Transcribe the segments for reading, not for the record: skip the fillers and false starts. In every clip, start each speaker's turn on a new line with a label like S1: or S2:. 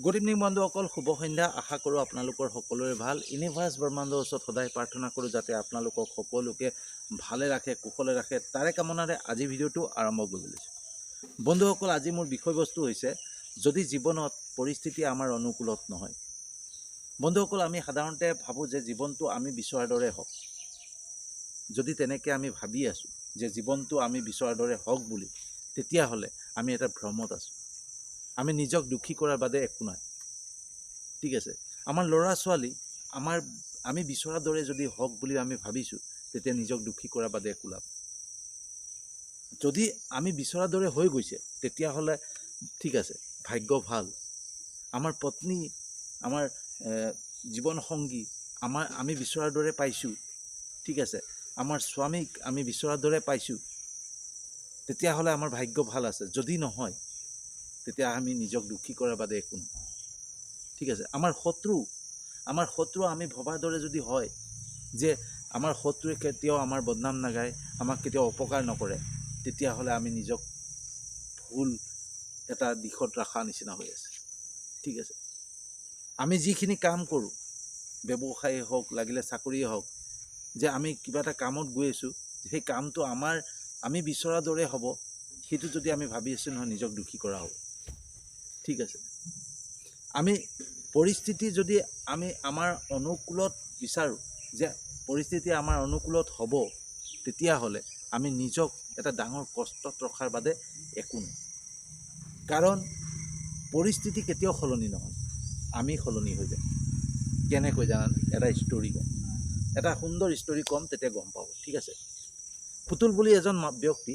S1: Good evening বন্ধুসকল, শুভ সন্ধ্যা। আশা কৰোঁ আপোনালোকৰ সকলোৰে ভাল। ইউনিভাৰ্ছ ব্ৰহ্মাণ্ডৰ ওচৰত সদায় প্ৰাৰ্থনা কৰোঁ যাতে আপোনালোকক সকলোকে ভালে ৰাখে, কুশলে ৰাখে। তাৰে কামনাৰে আজি ভিডিঅ'টো আৰম্ভ কৰিব লৈছোঁ। বন্ধুসকল, আজি মোৰ বিষয়বস্তু হৈছে যদি জীৱনত পৰিস্থিতি আমাৰ অনুকূলত নহয়। বন্ধুসকল, আমি সাধাৰণতে ভাবোঁ যে জীৱনটো আমি বিচৰাৰ দৰে হওক। যদি তেনেকৈ আমি ভাবি আছোঁ যে জীৱনটো আমি বিচৰাৰ দৰে হওক বুলি, তেতিয়াহ'লে আমি এটা ভ্ৰমত আছোঁ। আমি নিজক দুখী কৰাৰ বাদে একো নাই। ঠিক আছে, আমাৰ ল'ৰা ছোৱালী আমি বিচৰাৰ দৰে যদি হওক বুলি আমি ভাবিছোঁ, তেতিয়া নিজক দুখী কৰাৰ বাদে একো লাভ। যদি আমি বিচৰাৰ দৰে হৈ গৈছে, তেতিয়াহ'লে ঠিক আছে, ভাগ্য ভাল। আমাৰ পত্নী, আমাৰ জীৱনসংগী আমি বিচৰাৰ দৰে পাইছোঁ। ঠিক আছে, আমাৰ স্বামীক আমি বিচৰাৰ দৰে পাইছোঁ, তেতিয়াহ'লে আমাৰ ভাগ্য ভাল আছে। যদি নহয়, তেতিয়া আমি নিজক দুখী কৰাৰ বাদে একো নহয়। ঠিক আছে, আমাৰ শত্ৰু আমি ভবাৰ দৰে যদি হয় যে আমাৰ শত্ৰুৱে কেতিয়াও আমাৰ বদনাম নাগায়, আমাক কেতিয়াও অপকাৰ নকৰে, তেতিয়াহ'লে আমি নিজক ভুল এটা দিশত ৰখা নিচিনা হৈ আছে। ঠিক আছে, আমি যিখিনি কাম কৰোঁ, ব্যৱসায়ী হওক, লাগিলে চাকৰিয়ে হওক, যে আমি কিবা এটা কামত গৈ আছোঁ, সেই কামটো আমি বিচৰাৰ দৰে হ'ব, সেইটো যদি আমি ভাবি আছোঁ নহয়, নিজক দুখী কৰা হ'ব। ঠিক আছে, আমি পৰিস্থিতি যদি আমাৰ অনুকূলত বিচাৰোঁ যে পৰিস্থিতি আমাৰ অনুকূলত হ'ব, তেতিয়াহ'লে আমি নিজক এটা ডাঙৰ কষ্টত ৰখাৰ বাদে একো নাই। কাৰণ পৰিস্থিতি কেতিয়াও সলনি নহয়, আমি সলনি হৈ যাম। কেনেকৈ জানানে? এটা ষ্টৰি ক'ম, এটা সুন্দৰ ষ্টৰি ক'ম, তেতিয়া গম পাব। ঠিক আছে, পুতুল বুলি এজন ব্যক্তি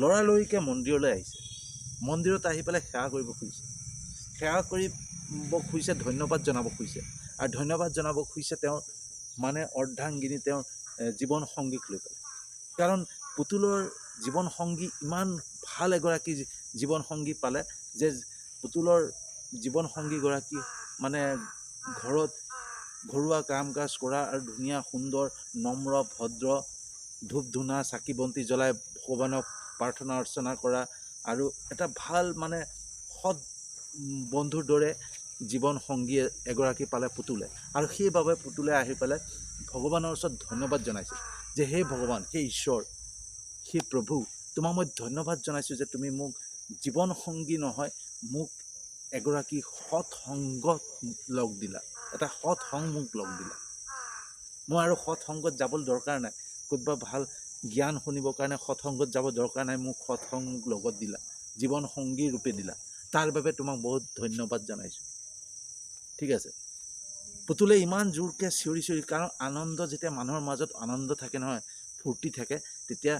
S1: লৰালৰিকৈ মন্দিৰলৈ আহিছে। মন্দিৰত আহি পেলাই সেৱা কৰিব খুজিছে, ধন্যবাদ জনাব খুজিছে। আৰু ধন্যবাদ জনাব খুজিছে তেওঁৰ অৰ্ধাংগিনী, তেওঁৰ জীৱনসংগীক লৈ পেলাই। কাৰণ পুতুলৰ জীৱনসংগী ইমান ভাল এগৰাকী জীৱনসংগী পালে যে পুতুলৰ জীৱনসংগীগৰাকী ঘৰুৱা কাম কাজ কৰা আৰু ধুনীয়া সুন্দৰ নম্ৰ ভদ্ৰ, ধূপ ধূনা চাকি বন্তি জ্বলাই ভগৱানক প্ৰাৰ্থনা অৰ্চনা কৰা, আৰু এটা ভাল সৎ বন্ধুৰ দৰে জীৱনসংগী এগৰাকী পালে পুতুলে। আৰু সেইবাবে পুতুলে আহি পেলাই ভগৱানৰ ওচৰত ধন্যবাদ জনাইছে যে হে ভগৱান, হে ঈশ্বৰ, হে প্ৰভু, তোমাক মই ধন্যবাদ জনাইছোঁ যে তুমি মোক জীৱনসংগী নহয়, মোক এগৰাকী সৎ সংগত লগ দিলা, এটা সৎ সংগ মোক লগ দিলা। মই আৰু সৎ সংগত যাবলৈ দৰকাৰ নাই, ক'ৰবাত ভাল জ্ঞান শুনিবৰ কাৰণে সৎসংগত যাব দৰকাৰ নাই, মোক সৎসংগ লগত দিলা, জীৱনসংগী ৰূপে দিলা, তাৰ বাবে তোমাক বহুত ধন্যবাদ জনাইছোঁ। ঠিক আছে, পুতুলে ইমান জোৰকৈ চিঞৰি, কাৰণ আনন্দ, যেতিয়া মানুহৰ মাজত আনন্দ থাকে নহয়, ফূৰ্তি থাকে, তেতিয়া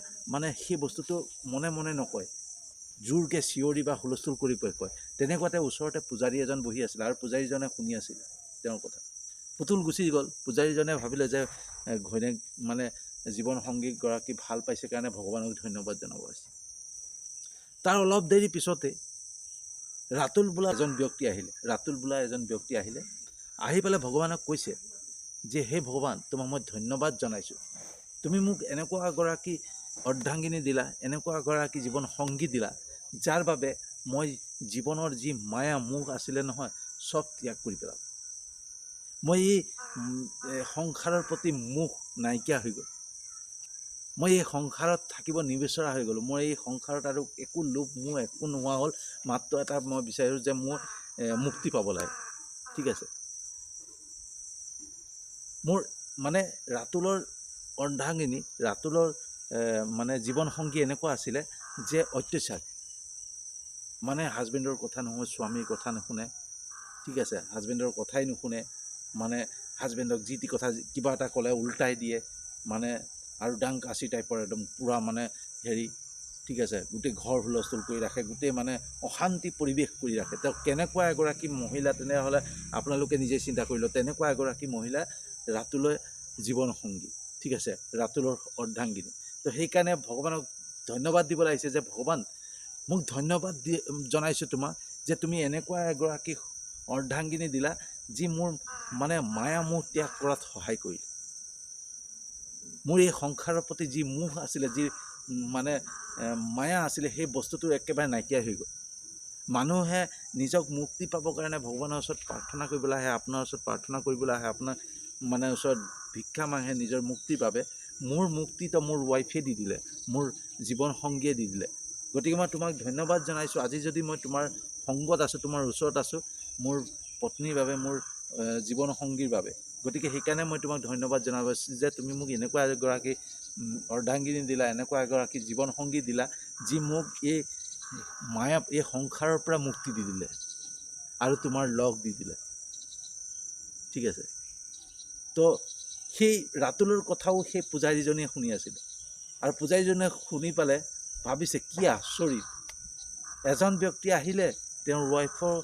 S1: সেই বস্তুটো মনে মনে নকয়, জোৰকৈ চিঞৰি বা হুলস্থুল কৰি কয়। তেনেকুৱাতে ওচৰতে পূজাৰী এজন বহি আছিল, আৰু পূজাৰীজনে শুনি আছিল তেওঁৰ কথা। পুতুল গুচি গ'ল। পূজাৰীজনে ভাবিলে যে ঘৈণীয়েক জীৱনসংগীগৰাকী ভাল পাইছে কাৰণে ভগৱানক ধন্যবাদ জনাব আছে। তাৰ অলপ দেৰি পিছতে ৰাতুল বোলা এজন ব্যক্তি আহিলে। আহি পেলাই ভগৱানক কৈছে যে হে ভগৱান, তোমাক মই ধন্যবাদ জনাইছোঁ, তুমি মোক এনেকুৱা এগৰাকী অৰ্ধাংগিনী দিলা, এনেকুৱা এগৰাকী জীৱনসংগী দিলা, যাৰ বাবে মই জীৱনৰ যি মায়া মোহ আছিলে নহয়, চব ত্যাগ কৰি পেলালোঁ। মই এই সংসাৰৰ প্ৰতি মোহ নাইকিয়া হৈ গ'ল, মই এই সংসাৰত থাকিব নিবিচৰা হৈ গ'লোঁ, মই এই সংসাৰত আৰু একো লোভ মোৰ একো নোহোৱা হ'ল, মাত্ৰ এটা মই বিচাৰোঁ যে মোৰ মুক্তি পাব লাগে। ঠিক আছে, মোৰ ৰাতুলৰ অৰ্ধাংগিনী, ৰাতুলৰ জীৱনসংগী এনেকুৱা আছিলে যে অত্যাচাৰ, হাজবেণ্ডৰ কথা নহয়, স্বামীৰ কথা নুশুনে। ঠিক আছে, হাজবেণ্ডৰ কথাই নুশুনে, হাজবেণ্ডক যি টি কথা কিবা এটা ক'লে উল্টাই দিয়ে, আৰু ডাং কাচি টাইপৰ একদম পূৰা হেৰি। ঠিক আছে, গোটেই ঘৰ হুলস্থুল কৰি ৰাখে, গোটেই অশান্তি পৰিৱেশ কৰি ৰাখে। তেওঁ কেনেকুৱা এগৰাকী মহিলা, তেনেহ'লে আপোনালোকে নিজে চিন্তা কৰি লওক, তেনেকুৱা এগৰাকী মহিলা ৰাতুলৰ জীৱনসংগী। ঠিক আছে, ৰাতুলৰ অৰ্ধাংগিনী। তো সেইকাৰণে ভগৱানক ধন্যবাদ দিবলৈ আহিছে যে ভগৱান, মোক ধন্যবাদ জনাইছোঁ তোমাক যে তুমি এনেকুৱা এগৰাকী অৰ্ধাংগিনী দিলা, যি মোৰ মায়া মোহ ত্যাগ কৰাত সহায় কৰিলে। মোৰ এই সংসাৰৰ প্ৰতি যি মোহ আছিলে, যি মায়া আছিলে, সেই বস্তুটো একেবাৰে নাইকিয়া হৈ গ'ল। মানুহে নিজক মুক্তি পাবৰ কাৰণে ভগৱানৰ ওচৰত প্ৰাৰ্থনা কৰিবলৈ আহে, আপোনাৰ ওচৰত প্ৰাৰ্থনা কৰিবলৈ আহে, আপোনাৰ মানে ওচৰত ভিক্ষা মাগে নিজৰ মুক্তিৰ বাবে। মোৰ মুক্তিটো মোৰ ৱাইফে দি দিলে, মোৰ জীৱন সংগীয়ে দি দিলে। গতিকে মই তোমাক ধন্যবাদ জনাইছোঁ। আজি যদি মই তোমাৰ সংগত আছোঁ, তোমাৰ ওচৰত আছোঁ, মোৰ পত্নীৰ বাবে, মোৰ জীৱন সংগীৰ বাবে। গতিকে সেইকাৰণে মই তোমাক ধন্যবাদ জনাব যে তুমি মোক এনেকুৱা এগৰাকী অৰ্ধাংগিনী দিলা, এনেকুৱা এগৰাকী জীৱন সংগী দিলা, যি মোক এই এই সংসাৰৰ পৰা মুক্তি দি দিলে আৰু তোমাৰ লগ দি দিলে। ঠিক আছে। তো সেই ৰাতুলৰ কথাও সেই পূজাৰীজনীয়ে শুনি আছিলে, আৰু পূজাৰীজনীয়ে শুনি পালে ভাবিছে কি আচৰিত, এজন ব্যক্তি আহিলে তেওঁৰ ৱাইফৰ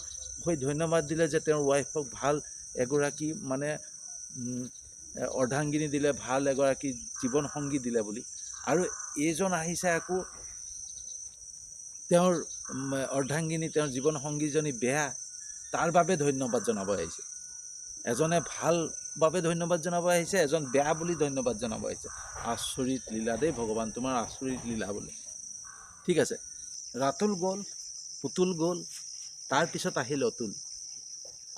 S1: হৈ ধন্যবাদ দিলে যে তেওঁৰ ৱাইফক ভাল এগৰাকী মানে অৰ্ধাংগিনী দিলে, ভাল এগৰাকী জীৱন সংগী দিলে বুলি। আৰু এইজন আহিছে আকৌ তেওঁৰ অৰ্ধাংগিনী, তেওঁৰ জীৱন সংগীজনী বেয়া, তাৰ বাবে ধন্যবাদ জনাব আহিছে। এজনে ভাল বাবে ধন্যবাদ জনাব আহিছে, এজন বেয়া বুলি ধন্যবাদ জনাব আহিছে। আচৰিত লীলা দেই ভগৱান, তোমাৰ আচৰিত লীলা বোলে। ঠিক আছে। ৰাতুল গ'ল, পুতুল গ'ল, তাৰপিছত আহিল অতুল।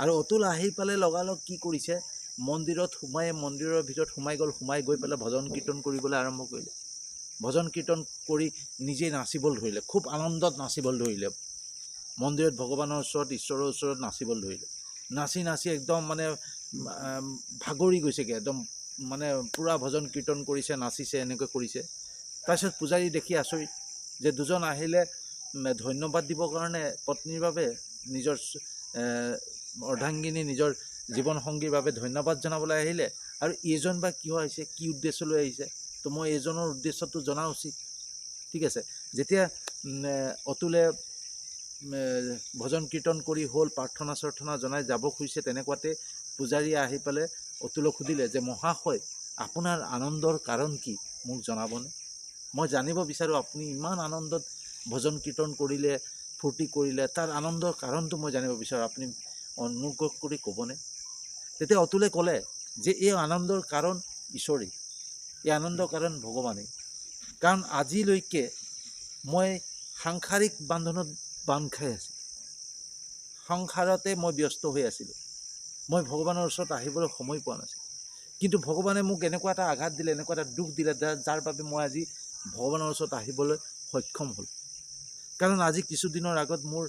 S1: আৰু অতুল আহি পালে লগালগ কি কৰিছে, মন্দিৰত মন্দিৰৰ ভিতৰত সোমাই গ'ল। সোমাই গৈ পেলাই ভজন কীৰ্তন কৰিবলৈ আৰম্ভ কৰিলে। ভজন কীৰ্তন কৰি নিজেই নাচিবলৈ ধৰিলে, খুব আনন্দত নাচিবলৈ ধৰিলে। মন্দিৰত ভগৱানৰ ওচৰত, ঈশ্বৰৰ ওচৰত নাচিবলৈ ধৰিলে। নাচি নাচি একদম মানে ভাগৰি গৈছেগৈ, একদম মানে পূৰা ভজন কীৰ্তন কৰিছে, নাচিছে, এনেকৈ কৰিছে। তাৰপিছত পূজাৰী দেখি আচৰিত যে দুজন আহিলে ধন্যবাদ দিবৰ কাৰণে পত্নীৰ বাবে, নিজৰ অৰ্ধাংগিনী, নিজৰ জীৱন সংগীৰ বাবে ধন্যবাদ জনাবলৈ আহিলে। আৰু এইজন বা কিয় আহিছে, কি উদ্দেশ্য লৈ আহিছে, তো মই এইজনৰ উদ্দেশ্যটো জনা উচিত। ঠিক আছে। যেতিয়া অতুলে ভজন কীৰ্তন কৰি হ'ল, প্ৰাৰ্থনা চাৰ্থনা জনাই যাব খুজিছে, তেনেকুৱাতে পূজাৰীয়ে আহি পেলাই অতুলক সুধিলে যে মহাশয়, আপোনাৰ আনন্দৰ কাৰণ কি মোক জনাবনে? মই জানিব বিচাৰোঁ, আপুনি ইমান আনন্দত ভজন কীৰ্তন কৰিলে, ফূৰ্তি কৰিলে, তাৰ আনন্দৰ কাৰণটো মই জানিব বিচাৰোঁ, আপুনি অনুগ্ৰহ কৰি ক'বনে? তেতিয়া অতুলে ক'লে যে এই আনন্দৰ কাৰণ ঈশ্বৰেই, এই আনন্দৰ কাৰণ ভগৱানেই। কাৰণ আজিলৈকে মই সাংসাৰিক বান্ধনত বান্ধ খাই আছিলোঁ, সংসাৰতে মই ব্যস্ত হৈ আছিলোঁ। মই ভগৱানৰ ওচৰত আহিবলৈ সময় পোৱা নাছিলোঁ। কিন্তু ভগৱানে মোক এনেকুৱা এটা আঘাত দিলে, এনেকুৱা এটা দুখ দিলে, যাৰ বাবে মই আজি ভগৱানৰ ওচৰত আহিবলৈ সক্ষম হ'ল। কাৰণ আজি কিছুদিনৰ আগত মোৰ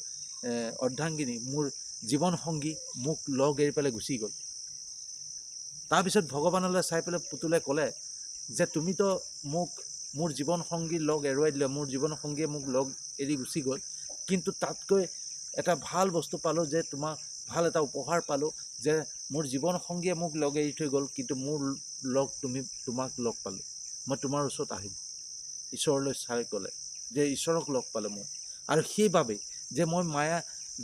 S1: অৰ্ধাংগিনী, মোৰ জীৱন সংগী মোক লগ এৰি পেলাই গুচি গ'ল। তাৰপিছত ভগৱানলৈ চাই পেলাই পুতুলে ক'লে যে তুমিতো মোক মোৰ জীৱন সংগীৰ লগ এৰুৱাই দিলে, মোৰ জীৱন সংগীয়ে মোক লগ এৰি গুচি গ'ল, কিন্তু তাতকৈ এটা ভাল বস্তু পালোঁ, যে তোমাক ভাল এটা উপহাৰ পালোঁ, যে মোৰ জীৱন সংগীয়ে মোক লগ এৰি থৈ গ'ল, কিন্তু মোৰ লগ তোমাক লগ পালোঁ, মই তোমাৰ ওচৰত আহিলোঁ। ঈশ্বৰলৈ চাই ক'লে যে ঈশ্বৰক লগ পালোঁ মই। আৰু সেইবাবেই যে মই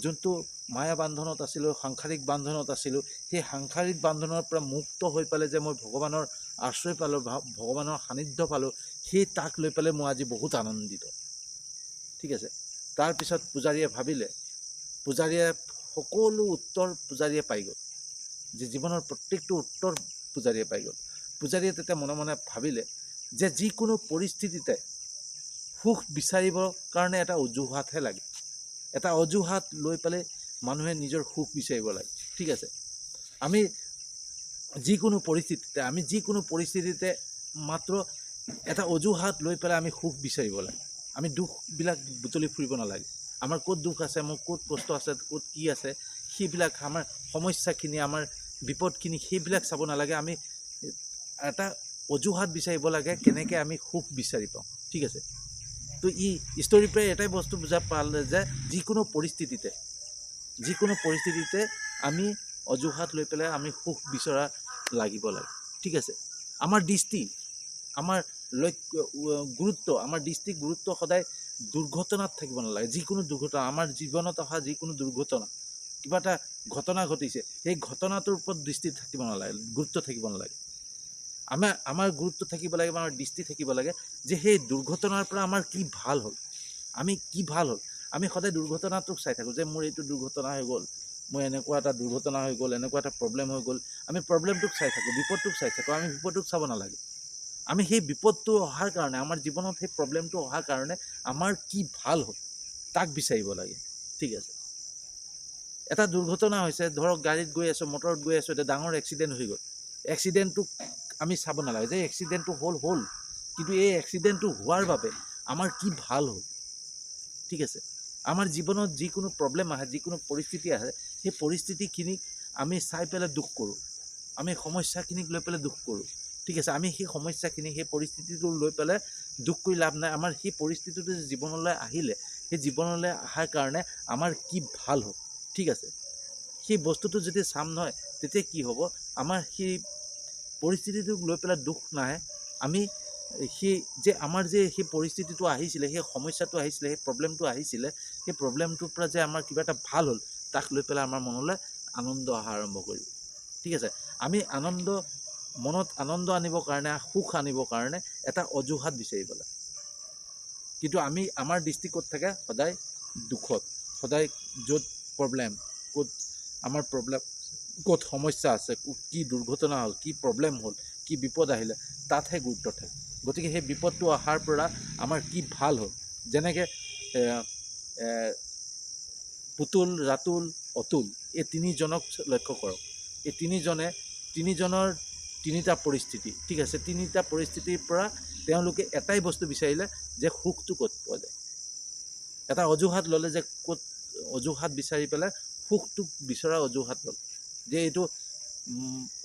S1: যোনটো মায়া বান্ধনত আছিলোঁ, সাংসাৰিক বান্ধনত আছিলোঁ, সেই সাংসাৰিক বান্ধনৰ পৰা মুক্ত হৈ পেলাই যে মই ভগৱানৰ আশ্ৰয় পালোঁ, ভগৱানৰ সান্নিধ্য পালোঁ, সেই তাক লৈ পেলাই মই আজি বহুত আনন্দিত। ঠিক আছে। তাৰপিছত পূজাৰীয়ে ভাবিলে, পূজাৰীয়ে সকলো উত্তৰ পূজাৰীয়ে পাই গ'ল, যে জীৱনৰ প্ৰত্যেকটো উত্তৰ পূজাৰীয়ে পাই গ'ল। পূজাৰীয়ে তেতিয়া মনে মনে ভাবিলে যে যিকোনো পৰিস্থিতিতে সুখ বিচাৰিবৰ কাৰণে এটা অজুহাতহে লাগে, এটা অজুহাত লৈ পেলাই মানুহে নিজৰ সুখ বিচাৰিব লাগে। ঠিক আছে। আমি যিকোনো পৰিস্থিতিতে মাত্ৰ এটা অজুহাত লৈ পেলাই আমি সুখ বিচাৰিব লাগে। আমি দুখবিলাক বুটলি ফুৰিব নালাগে। আমাৰ ক'ত দুখ আছে, মোৰ ক'ত কষ্ট আছে, ক'ত কি আছে, সেইবিলাক আমাৰ সমস্যাখিনি, আমাৰ বিপদখিনি, সেইবিলাক চাব নালাগে। আমি এটা অজুহাত বিচাৰিব লাগে কেনেকৈ আমি সুখ বিচাৰি পাওঁ। ঠিক আছে। তো ষ্টৰীৰ পৰাই এটাই বস্তু বুজা পালে যে যিকোনো পৰিস্থিতিতে আমি অজুহাত লৈ পেলাই আমি সুখ বিচৰা লাগিব লাগে। ঠিক আছে। আমাৰ দৃষ্টি, আমাৰ গুৰুত্ব সদায় দুৰ্ঘটনাত থাকিব নালাগে। যিকোনো দুৰ্ঘটনা, আমাৰ জীৱনত অহা যিকোনো দুৰ্ঘটনা, কিবা এটা ঘটনা ঘটিছে, সেই ঘটনাটোৰ ওপৰত দৃষ্টি থাকিব নালাগে, গুৰুত্ব থাকিব নালাগে। আমাৰ গুৰুত্ব থাকিব লাগে, আমাৰ দৃষ্টি থাকিব লাগে যে সেই দুৰ্ঘটনাৰ পৰা আমাৰ কি ভাল হ'ল, আমি সদায় দুৰ্ঘটনাটোক চাই থাকোঁ, যে মোৰ এইটো দুৰ্ঘটনা হৈ গ'ল, মোৰ এনেকুৱা এটা দুৰ্ঘটনা হৈ গ'ল, এনেকুৱা এটা প্ৰব্লেম হৈ গ'ল। আমি প্ৰব্লেমটোক চাই থাকোঁ, বিপদটোক চাই থাকোঁ। আমি বিপদটোক চাব নালাগে। আমি সেই বিপদটো অহাৰ কাৰণে, আমাৰ জীৱনত সেই প্ৰব্লেমটো অহাৰ কাৰণে আমাৰ কি ভাল হ'ল তাক বিচাৰিব লাগে। ঠিক আছে এটা দুৰ্ঘটনা হৈছে ধৰক গাড়ীত গৈ আছোঁ মটৰত গৈ আছোঁ এটা ডাঙৰ এক্সিডেণ্ট হৈ গ'ল এক্সিডেণ্টটোক আমি চাব নালাগে যে এক্সিডেণ্টটো হ'ল কিন্তু এই এক্সিডেণ্টটো হোৱাৰ বাবে আমাৰ কি ভাল হ'ল ঠিক আছে আমাৰ জীৱনত যিকোনো প্ৰব্লেম আহে যিকোনো পৰিস্থিতি আহে সেই পৰিস্থিতিখিনিক আমি চাই পেলাই দুখ কৰোঁ আমি সমস্যাখিনিক লৈ পেলাই দুখ কৰোঁ ঠিক আছে আমি সেই সমস্যাখিনি সেই পৰিস্থিতিটো লৈ পেলাই দুখ কৰি লাভ নাই আমাৰ সেই পৰিস্থিতিটো জীৱনলৈ আহিলে সেই জীৱনলৈ অহাৰ কাৰণে আমাৰ কি ভাল হ'ল ঠিক আছে সেই বস্তুটো যেতিয়া চাম নহয় তেতিয়া কি হ'ব আমাৰ সেই পৰিস্থিতিটোক লৈ পেলাই দুখ নাহে আমি সেই যে আমাৰ যে সেই পৰিস্থিতিটো আহিছিলে সেই সমস্যাটো আহিছিলে সেই প্ৰব্লেমটো আহিছিলে সেই প্ৰব্লেমটোৰ পৰা যে আমাৰ কিবা এটা ভাল হ'ল তাক লৈ পেলাই আমাৰ মনলৈ আনন্দ অহা আৰম্ভ কৰিব ঠিক আছে আমি মনত আনন্দ আনিবৰ কাৰণে সুখ আনিবৰ কাৰণে এটা অজুহাত বিচাৰিব লাগে কিন্তু আমাৰ দৃষ্টি ক'ত থাকে সদায় দুখত সদায় য'ত প্ৰব্লেম ক'ত আমাৰ প্ৰব্লেম ক'ত সমস্যা আছে কি দুৰ্ঘটনা হ'ল কি প্ৰব্লেম হ'ল কি বিপদ আহিলে তাতহে গুৰুত্ব থাকে গতিকে সেই বিপদটো অহাৰ পৰা আমাৰ কি ভাল হ'ল যেনেকৈ পুতুল ৰাতুল অতুল এই তিনিজনক লক্ষ্য কৰক এই তিনিজনৰ তিনিটা পৰিস্থিতি ঠিক আছে তিনিটা পৰিস্থিতিৰ পৰা তেওঁলোকে এটাই বস্তু বিচাৰিলে যে সুখটো ক'ত পোৱা যায় এটা অজুহাত ল'লে যে ক'ত অজুহাত বিচাৰি পেলাই সুখটোক বিচৰা অজুহাত ল'লে যে এইটো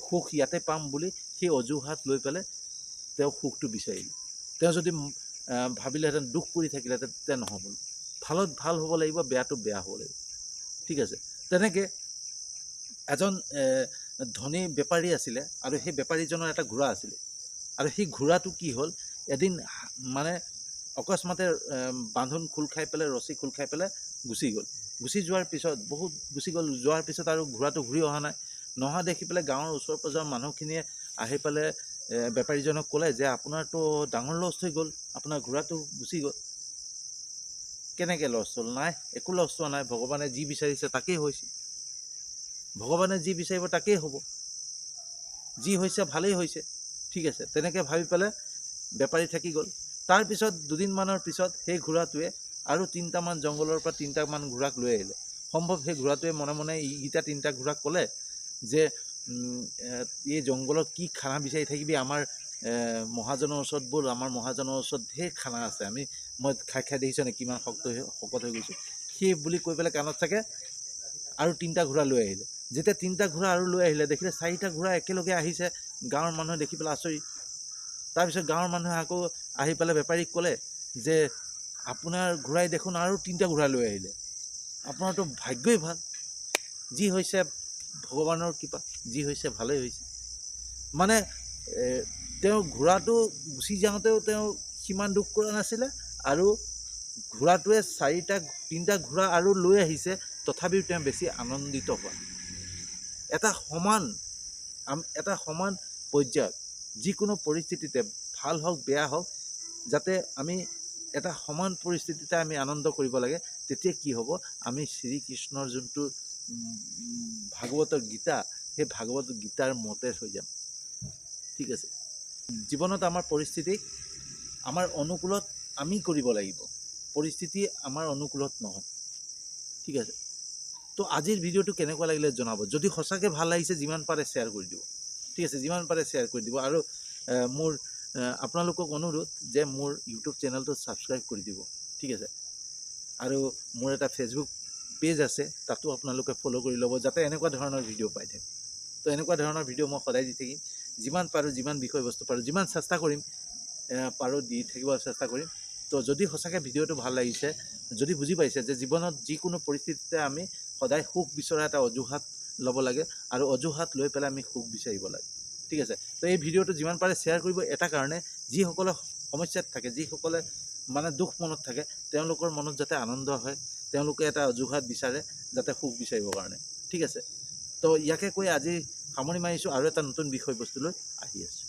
S1: সুখ ইয়াতে পাম বুলি সেই অজুহাত লৈ পেলাই তেওঁ সুখটো বিচাৰিলে তেওঁ যদি ভাবিলেহেঁতেন দুখ কৰি থাকিলেহেঁতেন তেতিয়া নহ'ব ভালত ভাল হ'ব লাগিব বেয়াটো বেয়া হ'ব লাগিব ঠিক আছে তেনেকৈ এজন ধনী বেপাৰী আছিলে আৰু সেই বেপাৰীজনৰ এটা ঘোঁৰা আছিলে আৰু সেই ঘোঁৰাটো কি হ'ল এদিন মানে অকস্মাতে বান্ধোন খোল খাই পেলাই ৰছী খোল খাই পেলাই গুচি যোৱাৰ পিছত বহুত গুচি গ'ল যোৱাৰ পিছত আৰু ঘোঁৰাটো ঘূৰি অহা নাই নহা দেখি পেলাই গাঁৱৰ ওচৰ পাঁজৰৰ মানুহখিনিয়ে আহি পেলাই বেপাৰীজনক ক'লে যে আপোনাৰতো ডাঙৰ লছ হৈ গ'ল আপোনাৰ ঘোঁৰাটো গুচি গ'ল কেনেকৈ লছ হ'ল নাই একো লছ হোৱা নাই ভগৱানে যি বিচাৰিছে তাকেই হৈছে ভগৱানে যি বিচাৰিব তাকেই হ'ব যি হৈছে ভালেই হৈছে ঠিক আছে তেনেকৈ ভাবি পেলাই বেপাৰী থাকি গ'ল তাৰপিছত দুদিনমানৰ পিছত সেই ঘোঁৰাটোৱে আৰু 3টামান জংঘলৰ পৰা 3টামান ঘোঁৰাক লৈ আহিলে সম্ভৱ সেই ঘোঁৰাটোৱে মনে মনে এইকেইটা 3টা ঘোঁৰাক ক'লে যে এই জংঘলত কি খানা বিচাৰি থাকিবি আমাৰ মহাজনৰ ওচৰত ব'ল আমাৰ মহাজনৰ ওচৰত ঢেৰ খানা আছে মই খাই দেখিছোঁ নে কিমান শকত হৈ গৈছোঁ সেই বুলি কৈ পেলাই কাণত থাকে আৰু 3টা ঘোঁৰা লৈ আহিলে যেতিয়া 3টা ঘোঁৰা আৰু লৈ আহিলে দেখিলে 4টা ঘোঁৰা একেলগে আহিছে গাঁৱৰ মানুহে দেখি পেলাই আচৰিত তাৰপিছত গাঁৱৰ মানুহে আকৌ আহি পেলাই বেপাৰীক ক'লে যে আপোনাৰ ঘোঁৰাই দেখোন আৰু 3টা ঘোঁৰা লৈ আহিলে আপোনাৰতো ভাগ্যই ভাল যি হৈছে ভগৱানৰ কৃপা যি হৈছে ভালেই হৈছে মানে তেওঁ ঘোঁৰাটো গুচি যাওঁতেও তেওঁ সিমান দুখ কৰা নাছিলে আৰু ঘোঁৰাটোৱে 3টা ঘোঁৰা আৰু লৈ আহিছে তথাপিও তেওঁ বেছি আনন্দিত হোৱা এটা সমান পৰ্যায়ত যিকোনো পৰিস্থিতিতে ভাল হওক বেয়া হওক যাতে আমি এটা সমান পৰিস্থিতিতে আমি আনন্দ কৰিব লাগে তেতিয়া কি হ'ব আমি শ্ৰীকৃষ্ণৰ যোনটো ভাগৱতৰ গীতা সেই ভাগৱত গীতাৰ মতে হৈ যাম ঠিক আছে জীৱনত আমাৰ পৰিস্থিতি আমাৰ অনুকূলত আমি কৰিব লাগিব পৰিস্থিতি আমাৰ অনুকূলত নহয় ঠিক আছে তো আজিৰ ভিডিঅ'টো কেনেকুৱা লাগিলে জনাব যদি সঁচাকৈ ভাল লাগিছে যিমান পাৰে শ্বেয়াৰ কৰি দিব ঠিক আছে যিমান পাৰে শ্বেয়াৰ কৰি দিব আৰু মোৰ আপোনালোকক অনুৰোধ যে মোৰ ইউটিউব চেনেলটো ছাবস্ক্ৰাইব কৰি দিব ঠিক আছে আৰু মোৰ এটা ফেচবুক পেজ আছে তাতো আপোনালোকে ফ'ল' কৰি ল'ব যাতে এনেকুৱা ধৰণৰ ভিডিঅ' পাই থাকে তো এনেকুৱা ধৰণৰ ভিডিঅ' মই সদায় দি থাকিম যিমান পাৰোঁ যিমান বিষয়বস্তু পাৰোঁ যিমান চেষ্টা কৰিম দি থাকিব চেষ্টা কৰিম তো যদি সঁচাকৈ ভিডিঅ'টো ভাল লাগিছে যদি বুজি পাইছে যে জীৱনত যিকোনো পৰিস্থিতিতে আমি সদায় সুখ বিচৰা এটা অজুহাত ল'ব লাগে আৰু অজুহাত লৈ পেলাই আমি সুখ বিচাৰিব লাগে ঠিক আছে তো এই ভিডিঅ'টো যিমান পাৰে শ্বেয়াৰ কৰিব এটা কাৰণে যিসকলে সমস্যাত থাকে যিসকলে মানে দুখ মনত থাকে তেওঁলোকৰ মনত যাতে আনন্দ হয় তেওঁলোকে এটা অজুহাত বিচাৰে যাতে সুখ বিচাৰিবৰ কাৰণে ঠিক আছে তো ইয়াকে কৈ আজি সামৰণি মাৰিছোঁ আৰু এটা নতুন বিষয়বস্তু লৈ আহি আছোঁ